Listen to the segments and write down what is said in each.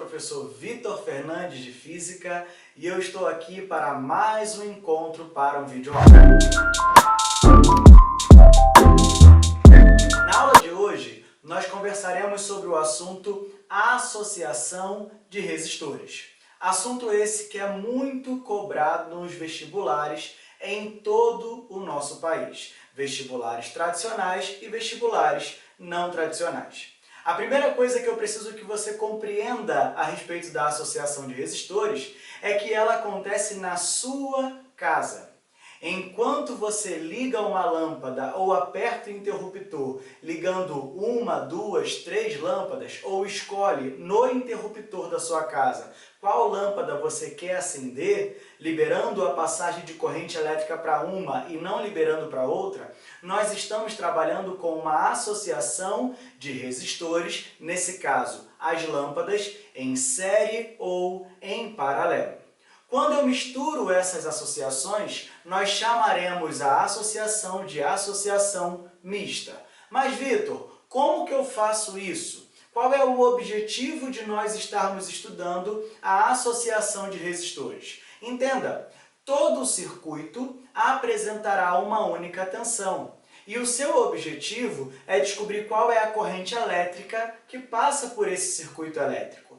professor Vitor Fernandes de Física e eu estou aqui para mais um encontro para um videoaula. Na aula de hoje, nós conversaremos sobre o assunto associação de resistores. Assunto esse que é muito cobrado nos vestibulares em todo o nosso país. Vestibulares tradicionais e vestibulares não tradicionais. A primeira coisa que eu preciso que você compreenda a respeito da associação de resistores é que ela acontece na sua casa. Enquanto você liga uma lâmpada ou aperta o interruptor ligando uma, duas, três lâmpadas ou escolhe no interruptor da sua casa qual lâmpada você quer acender, liberando a passagem de corrente elétrica para uma e não liberando para outra, nós estamos trabalhando com uma associação de resistores, nesse caso as lâmpadas, em série ou em paralelo. Quando eu misturo essas associações, nós chamaremos a associação de associação mista. Mas, Vitor, como que eu faço isso? Qual é o objetivo de nós estarmos estudando a associação de resistores? Entenda, todo circuito apresentará uma única tensão. E o seu objetivo é descobrir qual é a corrente elétrica que passa por esse circuito elétrico.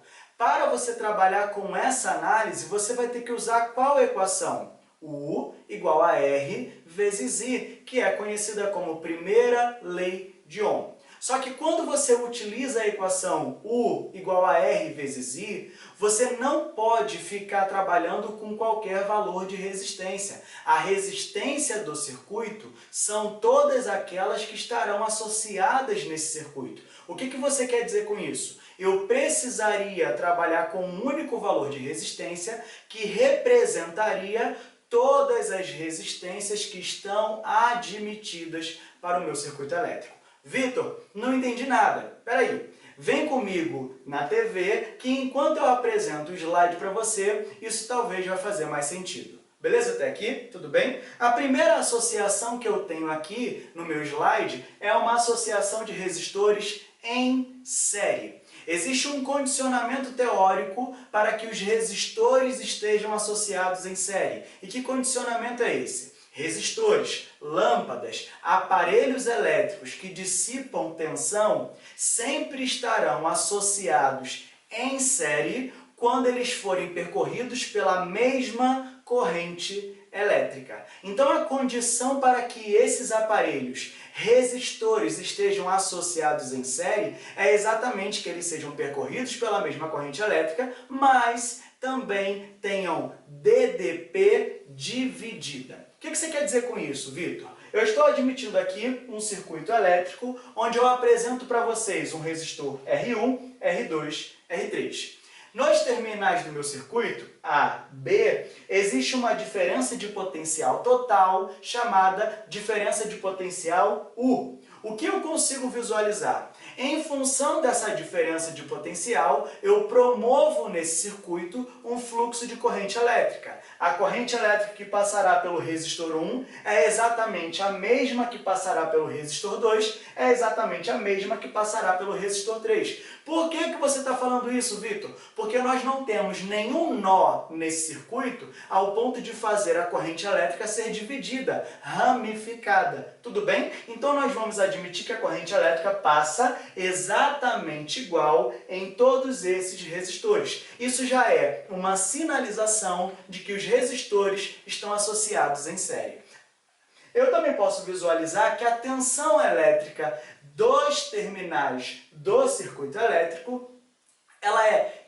Para você trabalhar com essa análise, você vai ter que usar qual equação? U igual a R vezes I, que é conhecida como primeira lei de Ohm. Só que quando você utiliza a equação U igual a R vezes I, você não pode ficar trabalhando com qualquer valor de resistência. A resistência do circuito são todas aquelas que estarão associadas nesse circuito. O que você quer dizer com isso? Eu precisaria trabalhar com um único valor de resistência que representaria todas as resistências que estão admitidas para o meu circuito elétrico. Vitor, não entendi nada. Espera aí, vem comigo na TV que enquanto eu apresento o slide para você, isso talvez vai fazer mais sentido. Beleza até aqui? Tudo bem? A primeira associação que eu tenho aqui no meu slide é uma associação de resistores em série. Existe um condicionamento teórico para que os resistores estejam associados em série. E que condicionamento é esse? Resistores, lâmpadas, aparelhos elétricos que dissipam tensão sempre estarão associados em série quando eles forem percorridos pela mesma corrente elétrica. Então, a condição para que esses aparelhos resistores estejam associados em série é exatamente que eles sejam percorridos pela mesma corrente elétrica, mas também tenham DDP dividida. O que você quer dizer com isso, Vitor? Eu estou admitindo aqui um circuito elétrico onde eu apresento para vocês um resistor R1, R2, R3. Nos terminais do meu circuito, A, B, existe uma diferença de potencial total chamada diferença de potencial U. O que eu consigo visualizar? Em função dessa diferença de potencial, eu promovo nesse circuito um fluxo de corrente elétrica. A corrente elétrica que passará pelo resistor 1 é exatamente a mesma que passará pelo resistor 2, é exatamente a mesma que passará pelo resistor 3. Por que você está falando isso, Vitor? Porque nós não temos nenhum nó nesse circuito ao ponto de fazer a corrente elétrica ser dividida, ramificada. Tudo bem? Então nós vamos admitir que a corrente elétrica passa exatamente igual em todos esses resistores. Isso já é uma sinalização de que os resistores estão associados em série. Eu também posso visualizar que a tensão elétrica dos terminais do circuito elétrico ela é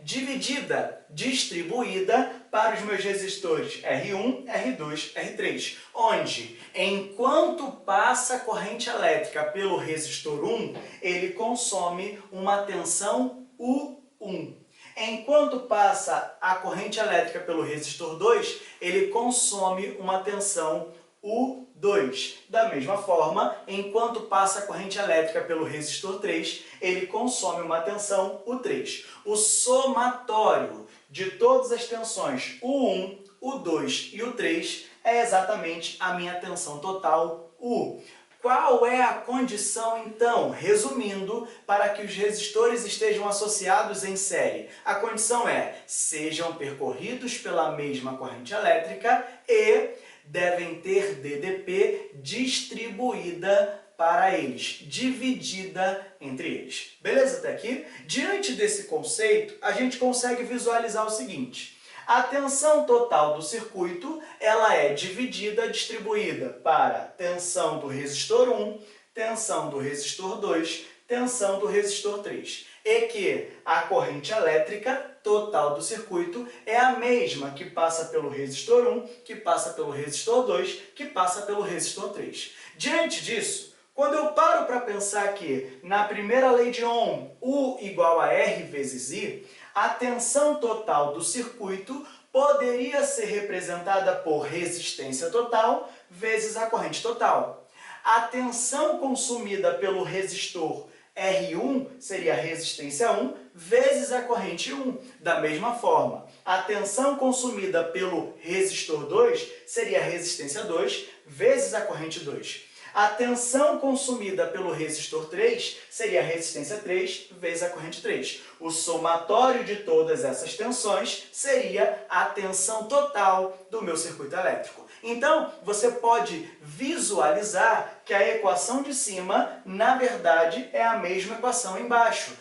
distribuída para os meus resistores R1, R2, R3, onde, enquanto passa a corrente elétrica pelo resistor 1, ele consome uma tensão U1. Enquanto passa a corrente elétrica pelo resistor 2, ele consome uma tensão U2. Da mesma forma, enquanto passa a corrente elétrica pelo resistor 3, ele consome uma tensão U3. O somatório de todas as tensões U1, U2 e U3 é exatamente a minha tensão total U. Qual é a condição, então, resumindo, para que os resistores estejam associados em série? A condição é: sejam percorridos pela mesma corrente elétrica e devem ter DDP distribuída para eles, dividida entre eles. Beleza até aqui? Diante desse conceito, a gente consegue visualizar o seguinte: a tensão total do circuito ela é distribuída para tensão do resistor 1, tensão do resistor 2, tensão do resistor 3. E que a corrente elétrica total do circuito é a mesma que passa pelo resistor 1, que passa pelo resistor 2, que passa pelo resistor 3. Diante disso, quando eu paro para pensar que na primeira lei de Ohm, U igual a R vezes I, a tensão total do circuito poderia ser representada por resistência total vezes a corrente total. A tensão consumida pelo resistor R1 seria a resistência 1 vezes a corrente 1. Da mesma forma, a tensão consumida pelo resistor 2 seria a resistência 2 vezes a corrente 2. A tensão consumida pelo resistor 3 seria a resistência 3 vezes a corrente 3. O somatório de todas essas tensões seria a tensão total do meu circuito elétrico. Então, você pode visualizar que a equação de cima, na verdade, é a mesma equação embaixo.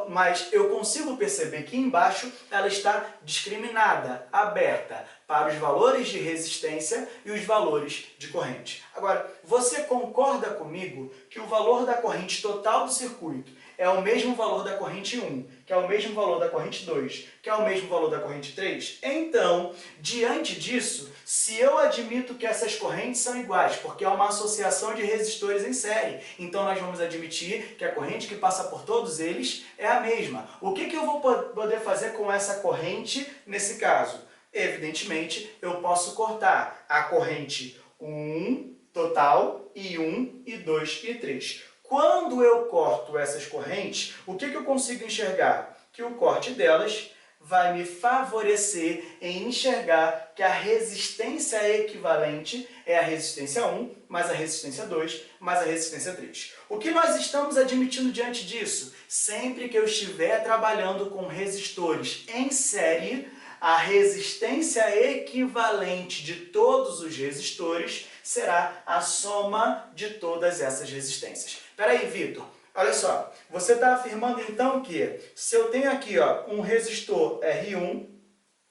Mas eu consigo perceber que embaixo ela está discriminada, aberta para os valores de resistência e os valores de corrente. Agora, você concorda comigo que o valor da corrente total do circuito é o mesmo valor da corrente 1, que é o mesmo valor da corrente 2, que é o mesmo valor da corrente 3? Então, diante disso, se eu admito que essas correntes são iguais, porque é uma associação de resistores em série, então nós vamos admitir que a corrente que passa por todos eles é a mesma. O que eu vou poder fazer com essa corrente nesse caso? Evidentemente, eu posso cortar a corrente 1 total, e 1, e 2, e 3. Quando eu corto essas correntes, o que eu consigo enxergar? Que o corte delas vai me favorecer em enxergar que a resistência equivalente é a resistência 1, mais a resistência 2, mais a resistência 3. O que nós estamos admitindo diante disso? Sempre que eu estiver trabalhando com resistores em série, a resistência equivalente de todos os resistores será a soma de todas essas resistências. Espera aí, Vitor. Olha só, você está afirmando então que se eu tenho aqui um resistor R1,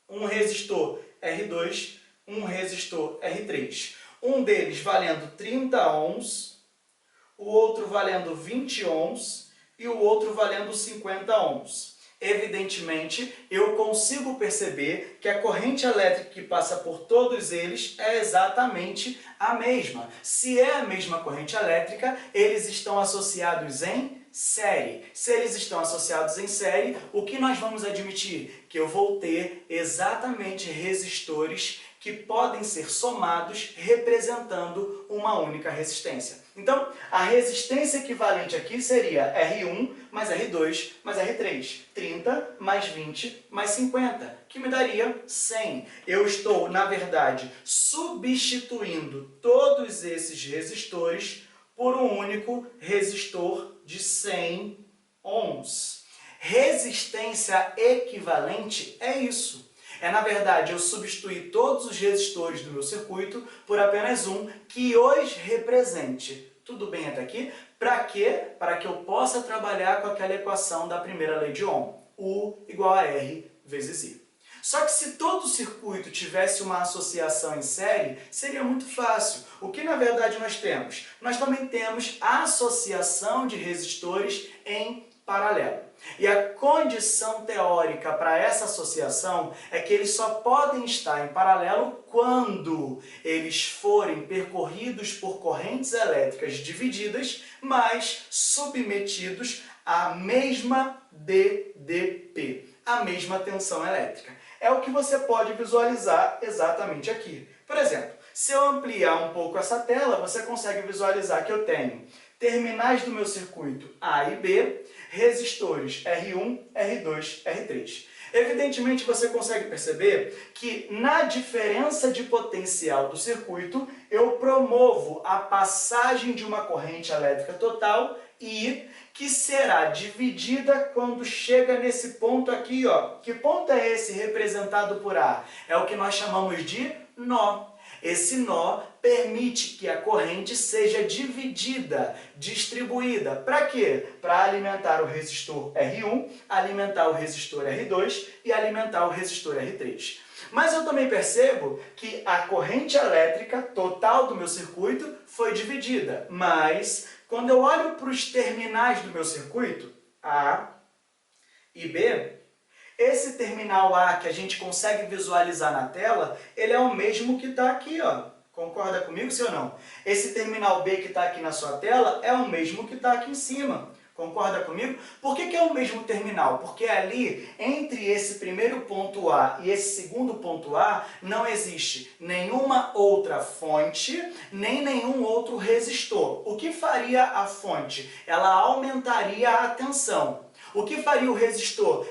um resistor R2, um resistor R3, um deles valendo 30 ohms, o outro valendo 20 ohms e o outro valendo 50 ohms. Evidentemente, eu consigo perceber que a corrente elétrica que passa por todos eles é exatamente a mesma. Se é a mesma corrente elétrica, eles estão associados em série. Se eles estão associados em série, o que nós vamos admitir? Que eu vou ter exatamente resistores que podem ser somados representando uma única resistência. Então, a resistência equivalente aqui seria R1 mais R2 mais R3, 30 mais 20 mais 50, que me daria 100. Eu estou, na verdade, substituindo todos esses resistores por um único resistor de 100 ohms. Resistência equivalente é isso. É, na verdade, eu substituir todos os resistores do meu circuito por apenas um que os represente. Tudo bem até aqui? Para quê? Para que eu possa trabalhar com aquela equação da primeira lei de Ohm, U igual a R vezes I. Só que se todo o circuito tivesse uma associação em série, seria muito fácil. O que na verdade nós temos? Nós também temos a associação de resistores em paralelo. E a condição teórica para essa associação é que eles só podem estar em paralelo quando eles forem percorridos por correntes elétricas divididas, mas submetidos à mesma DDP, a mesma tensão elétrica. É o que você pode visualizar exatamente aqui. Por exemplo, se eu ampliar um pouco essa tela, você consegue visualizar que eu tenho terminais do meu circuito A e B, resistores R1, R2, R3. Evidentemente, você consegue perceber que na diferença de potencial do circuito, eu promovo a passagem de uma corrente elétrica total I, que será dividida quando chega nesse ponto aqui, ó. Que ponto é esse representado por A? É o que nós chamamos de nó. Esse nó permite que a corrente seja dividida, distribuída. Para quê? Para alimentar o resistor R1, alimentar o resistor R2 e alimentar o resistor R3. Mas eu também percebo que a corrente elétrica total do meu circuito foi dividida. Mas, quando eu olho para os terminais do meu circuito, A e B, esse terminal A que a gente consegue visualizar na tela, ele é o mesmo que está aqui, ó. Concorda comigo, sim ou não? Esse terminal B que está aqui na sua tela é o mesmo que está aqui em cima. Concorda comigo? Por que é o mesmo terminal? Porque ali, entre esse primeiro ponto A e esse segundo ponto A, não existe nenhuma outra fonte, nem nenhum outro resistor. O que faria a fonte? Ela aumentaria a tensão. O que faria o resistor?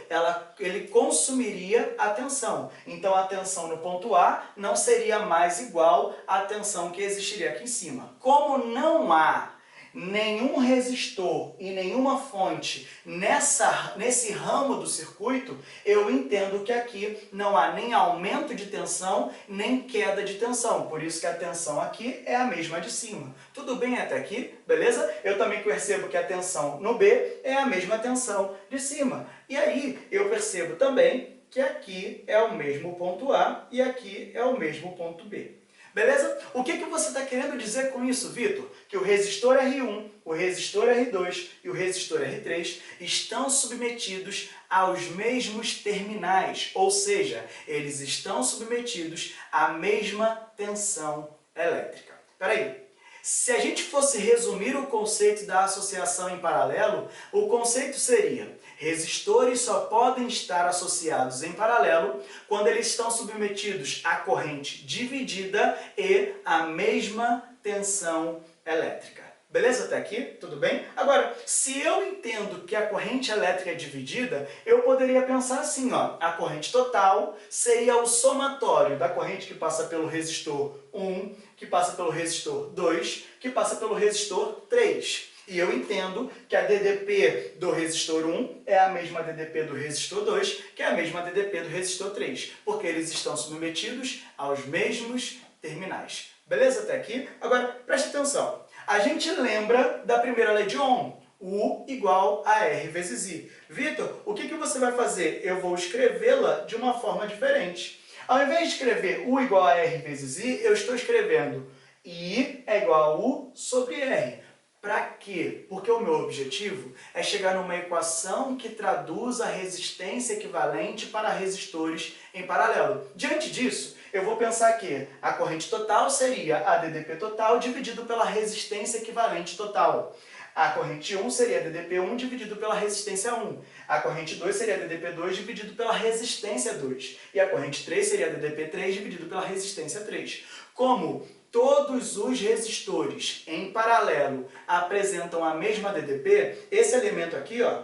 Ele consumiria a tensão. Então, a tensão no ponto A não seria mais igual à tensão que existiria aqui em cima. Como não há nenhum resistor e nenhuma fonte nesse ramo do circuito, eu entendo que aqui não há nem aumento de tensão, nem queda de tensão. Por isso que a tensão aqui é a mesma de cima. Tudo bem até aqui? Beleza? Eu também percebo que a tensão no B é a mesma tensão de cima. E aí eu percebo também que aqui é o mesmo ponto A e aqui é o mesmo ponto B. Beleza? O que você está querendo dizer com isso, Vitor? Que o resistor R1, o resistor R2 e o resistor R3 estão submetidos aos mesmos terminais, ou seja, eles estão submetidos à mesma tensão elétrica. Espera aí. Se a gente fosse resumir o conceito da associação em paralelo, o conceito seria: resistores só podem estar associados em paralelo quando eles estão submetidos à corrente dividida e à mesma tensão elétrica. Beleza até aqui? Tudo bem? Agora, se eu entendo que a corrente elétrica é dividida, eu poderia pensar assim, ó, a corrente total seria o somatório da corrente que passa pelo resistor 1, que passa pelo resistor 2, que passa pelo resistor 3. E eu entendo que a DDP do resistor 1 é a mesma DDP do resistor 2, que é a mesma DDP do resistor 3, porque eles estão submetidos aos mesmos terminais. Beleza até aqui? Agora, preste atenção. A gente lembra da primeira lei de Ohm, U igual a R vezes I. Vitor, o que você vai fazer? Eu vou escrevê-la de uma forma diferente. Ao invés de escrever U igual a R vezes I, eu estou escrevendo I é igual a U sobre R. Para quê? Porque o meu objetivo é chegar numa equação que traduz a resistência equivalente para resistores em paralelo. Diante disso, eu vou pensar que a corrente total seria a DDP total dividido pela resistência equivalente total. A corrente 1 seria DDP1 dividido pela resistência 1. A corrente 2 seria DDP2 dividido pela resistência 2. E a corrente 3 seria DDP3 dividido pela resistência 3. Como todos os resistores em paralelo apresentam a mesma DDP, esse elemento aqui, ó,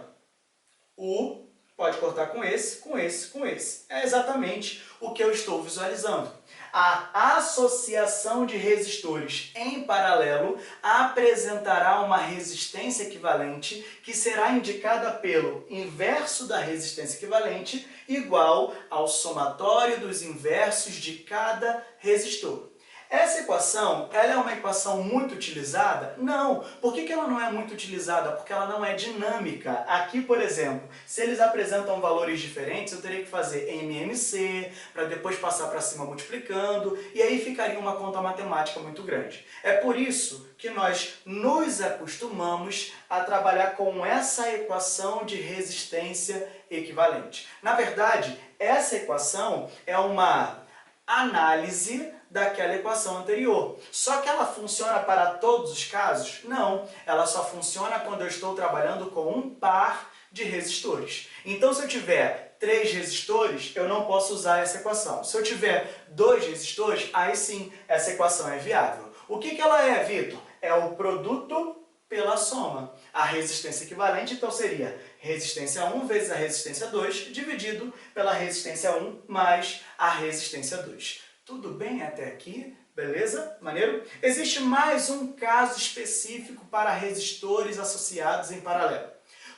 U, pode cortar com esse, com esse, com esse. É exatamente o que eu estou visualizando. A associação de resistores em paralelo apresentará uma resistência equivalente que será indicada pelo inverso da resistência equivalente igual ao somatório dos inversos de cada resistor. Essa equação, ela é uma equação muito utilizada? Não. Por que ela não é muito utilizada? Porque ela não é dinâmica. Aqui, por exemplo, se eles apresentam valores diferentes, eu teria que fazer MMC, para depois passar para cima multiplicando, e aí ficaria uma conta matemática muito grande. É por isso que nós nos acostumamos a trabalhar com essa equação de resistência equivalente. Na verdade, essa equação é uma análise daquela equação anterior. Só que ela funciona para todos os casos? Não. Ela só funciona quando eu estou trabalhando com um par de resistores. Então, se eu tiver 3 resistores, eu não posso usar essa equação. Se eu tiver 2 resistores, aí sim, essa equação é viável. O que ela é, Vitor? É o produto pela soma. A resistência equivalente, então, seria resistência 1 vezes a resistência 2, dividido pela resistência 1 mais a resistência 2. Tudo bem até aqui? Beleza? Maneiro? Existe mais um caso específico para resistores associados em paralelo.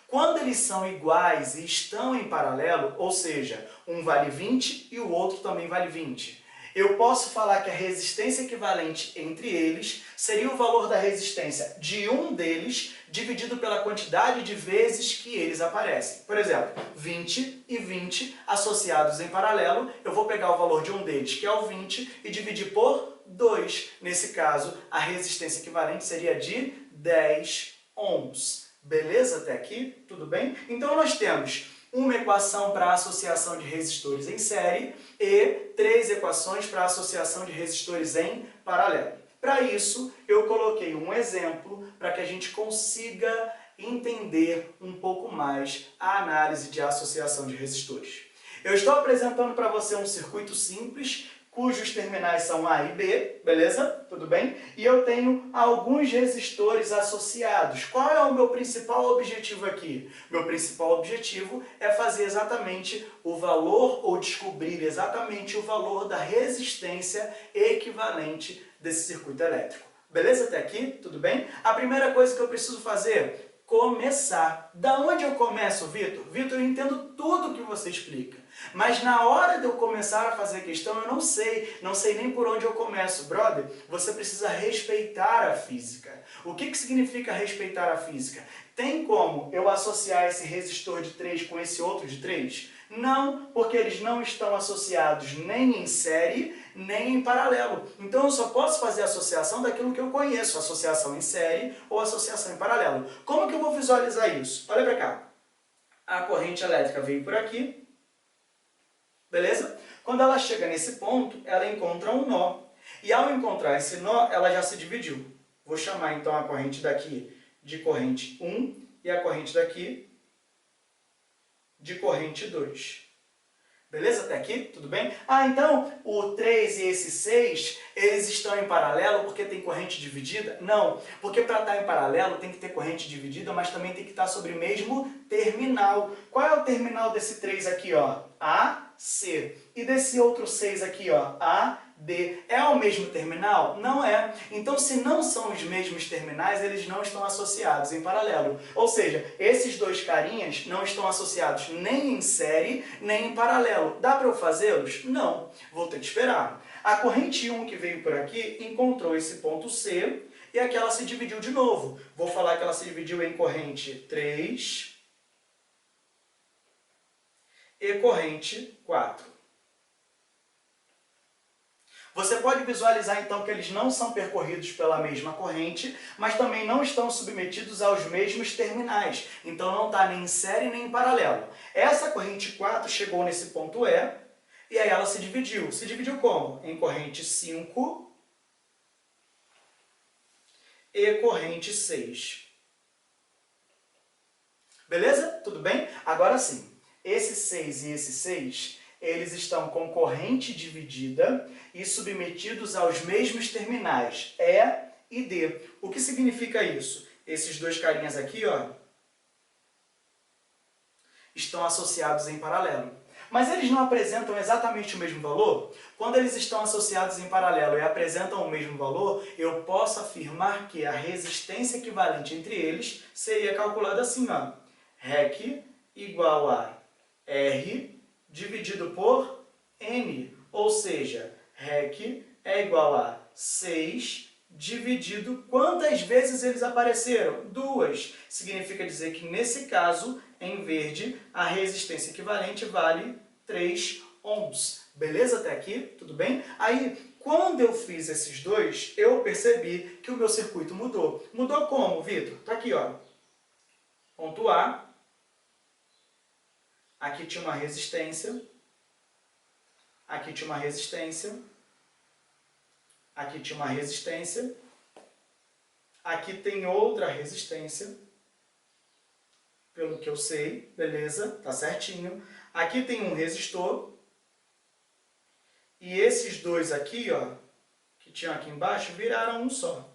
Quando eles são iguais e estão em paralelo, ou seja, um vale 20 e o outro também vale 20, eu posso falar que a resistência equivalente entre eles seria o valor da resistência de um deles dividido pela quantidade de vezes que eles aparecem. Por exemplo, 20 e 20 associados em paralelo, eu vou pegar o valor de um deles, que é o 20, e dividir por 2. Nesse caso, a resistência equivalente seria de 10 ohms. Beleza até aqui? Tudo bem? Então nós temos uma equação para a associação de resistores em série e 3 equações para a associação de resistores em paralelo. Para isso, eu coloquei um exemplo para que a gente consiga entender um pouco mais a análise de associação de resistores. Eu estou apresentando para você um circuito simples, cujos terminais são A e B, beleza? Tudo bem? E eu tenho alguns resistores associados. Qual é o meu principal objetivo aqui? Meu principal objetivo é fazer exatamente o valor, ou descobrir exatamente o valor da resistência equivalente desse circuito elétrico. Beleza até aqui? Tudo bem? A primeira coisa que eu preciso fazer, começar. Da onde eu começo, Vitor? Vitor, eu entendo tudo que você explica. Mas na hora de eu começar a fazer questão, eu não sei nem por onde eu começo. Brother, você precisa respeitar a física. O que significa respeitar a física? Tem como eu associar esse resistor de 3 com esse outro de 3? Não, porque eles não estão associados nem em série, nem em paralelo. Então eu só posso fazer a associação daquilo que eu conheço, associação em série ou associação em paralelo. Como que eu vou visualizar isso? Olha para cá. A corrente elétrica veio por aqui. Beleza? Quando ela chega nesse ponto, ela encontra um nó. E ao encontrar esse nó, ela já se dividiu. Vou chamar então a corrente daqui de corrente 1 e a corrente daqui de corrente 2. Beleza até aqui? Tudo bem? Ah, então o 3 e esse 6, eles estão em paralelo porque tem corrente dividida? Não, porque para estar em paralelo tem que ter corrente dividida, mas também tem que estar sobre o mesmo terminal. Qual é o terminal desse 3 aqui, ó? A, C. E desse outro 6 aqui, ó? A, D. É o mesmo terminal? Não é. Então, se não são os mesmos terminais, eles não estão associados em paralelo. Ou seja, esses dois carinhas não estão associados nem em série, nem em paralelo. Dá para eu fazê-los? Não. Vou ter que esperar. A corrente 1 que veio por aqui encontrou esse ponto C e aqui ela se dividiu de novo. Vou falar que ela se dividiu em corrente 3 e corrente 4. Você pode visualizar então que eles não são percorridos pela mesma corrente, mas também não estão submetidos aos mesmos terminais. Então não está nem em série nem em paralelo. Essa corrente 4 chegou nesse ponto E, e aí ela se dividiu. Se dividiu como? Em corrente 5 e corrente 6. Beleza? Tudo bem? Agora sim, esse 6 e esse 6... eles estão com corrente dividida e submetidos aos mesmos terminais, E e D. O que significa isso? Esses dois carinhas aqui, ó, estão associados em paralelo. Mas eles não apresentam exatamente o mesmo valor? Quando eles estão associados em paralelo e apresentam o mesmo valor, eu posso afirmar que a resistência equivalente entre eles seria calculada assim, ó, REC igual a R dividido por N, ou seja, REC é igual a 6 dividido quantas vezes eles apareceram? 2. Significa dizer que nesse caso, em verde, a resistência equivalente vale 3 ohms. Beleza até aqui? Tudo bem? Aí, quando eu fiz esses dois, eu percebi que o meu circuito mudou. Mudou como, Vitor? Tá aqui, ó. Ponto A. Aqui tinha uma resistência. Aqui tinha uma resistência. Aqui tinha uma resistência. Aqui tem outra resistência. Pelo que eu sei, beleza? Tá certinho. Aqui tem um resistor. E esses dois aqui, ó, que tinham aqui embaixo, viraram um só.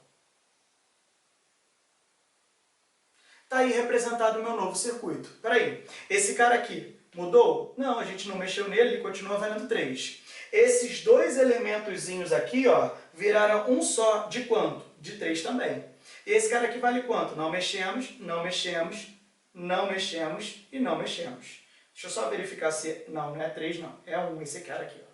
Está aí representado o meu novo circuito. Espera aí, esse cara aqui mudou? Não, a gente não mexeu nele, ele continua valendo 3. Esses dois elementozinhos aqui, ó, viraram um só. De quanto? De 3 também. E esse cara aqui vale quanto? Não mexemos, não mexemos, não mexemos e não mexemos. Deixa eu só verificar se... Não é 3 não, é 1 esse cara aqui, ó.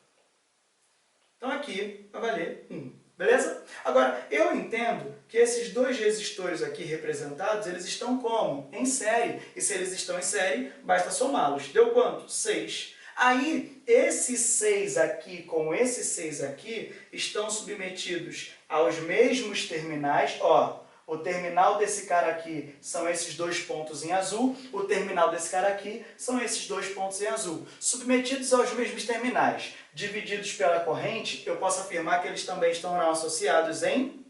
Então aqui vai valer 1. Beleza? Agora, eu entendo que esses dois resistores aqui representados, eles estão como? Em série. E se eles estão em série, basta somá-los. Deu quanto? 6. Aí, esse 6 aqui com esse 6 aqui estão submetidos aos mesmos terminais. Ó, o terminal desse cara aqui são esses dois pontos em azul, o terminal desse cara aqui são esses dois pontos em azul. Submetidos aos mesmos terminais, divididos pela corrente, eu posso afirmar que eles também estão associados em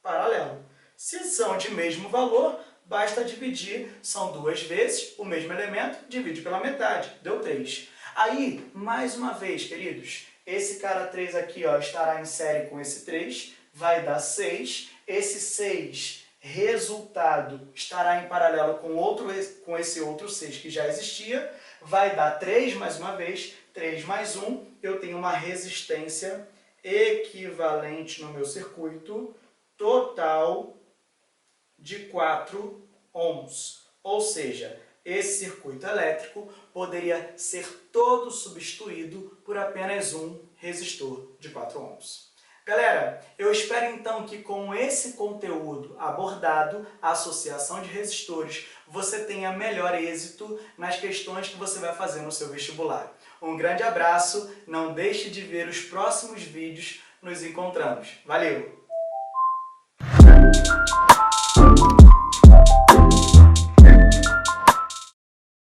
paralelo. Se são de mesmo valor, basta dividir, são duas vezes o mesmo elemento, divide pela metade, deu 3. Aí, mais uma vez, queridos, esse cara 3 aqui, ó, estará em série com esse 3, vai dar 6. Esse 6, resultado, estará em paralelo com esse outro 6 que já existia, vai dar 3 mais uma vez, 3 mais 1, eu tenho uma resistência equivalente no meu circuito, total de 4 ohms. Ou seja, esse circuito elétrico poderia ser todo substituído por apenas um resistor de 4 ohms. Galera, eu espero então que com esse conteúdo abordado, a associação de resistores, você tenha melhor êxito nas questões que você vai fazer no seu vestibular. Um grande abraço, não deixe de ver os próximos vídeos, nos encontramos. Valeu!